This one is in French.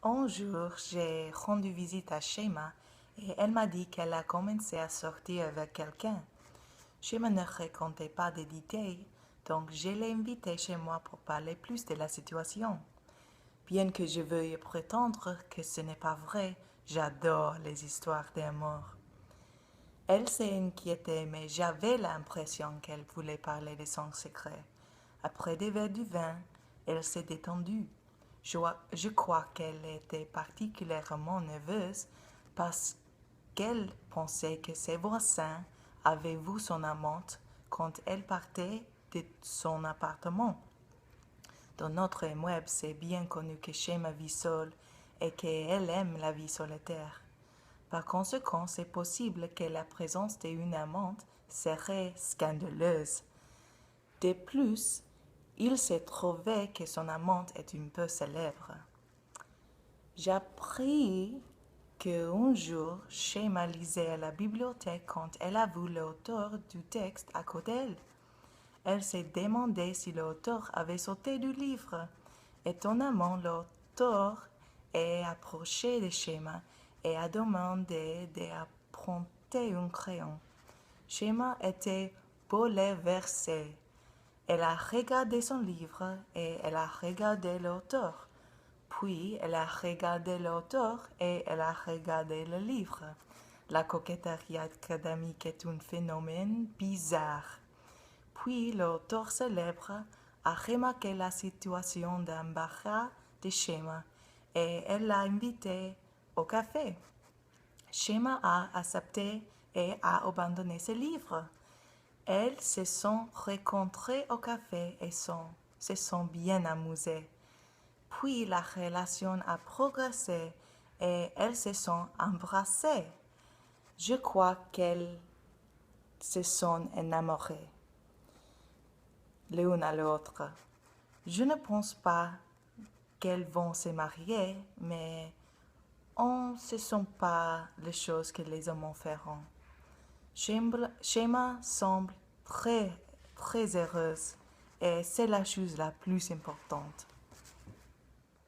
Un jour, j'ai rendu visite à Shema et elle m'a dit qu'elle a commencé à sortir avec quelqu'un. Shema ne racontait pas de détails, donc je l'ai invitée chez moi pour parler plus de la situation. Bien que je veuille prétendre que ce n'est pas vrai, j'adore les histoires d'amour. Elle s'est inquiétée, mais j'avais l'impression qu'elle voulait parler de son secret. Après des verres de vin, elle s'est détendue. Je crois qu'elle était particulièrement nerveuse parce qu'elle pensait que ses voisins avaient vu son amante quand elle partait de son appartement. Dans notre immeuble, c'est bien connu que Shema vit seule et qu'elle aime la vie solitaire. Par conséquent, c'est possible que la présence d'une amante serait scandaleuse. De plus, il s'est trouvé que son amante est un peu célèbre. J'appris qu'un jour, Shema lisait à la bibliothèque quand elle a vu l'auteur du texte à côté d'elle. Elle s'est demandé si l'auteur avait sauté du livre. Étonnamment, l'auteur est approché de Shema et a demandé d'emprunter un crayon. Shema était bouleversée. Elle a regardé son livre et elle a regardé l'auteur. Puis elle a regardé l'auteur et elle a regardé le livre. La coquetterie académique est un phénomène bizarre. Puis l'auteur célèbre a remarqué la situation d'embarras de Shema et elle l'a invité au café. Shema a accepté et a abandonné ses livres. Elles se sont rencontrées au café et se sont bien amusées. Puis la relation a progressé et elles se sont embrassées. Je crois qu'elles se sont enamorées l'une à l'autre. Je ne pense pas qu'elles vont se marier, mais ce ne sont pas les choses que les hommes feront. Shema semble très heureuse et c'est la chose la plus importante.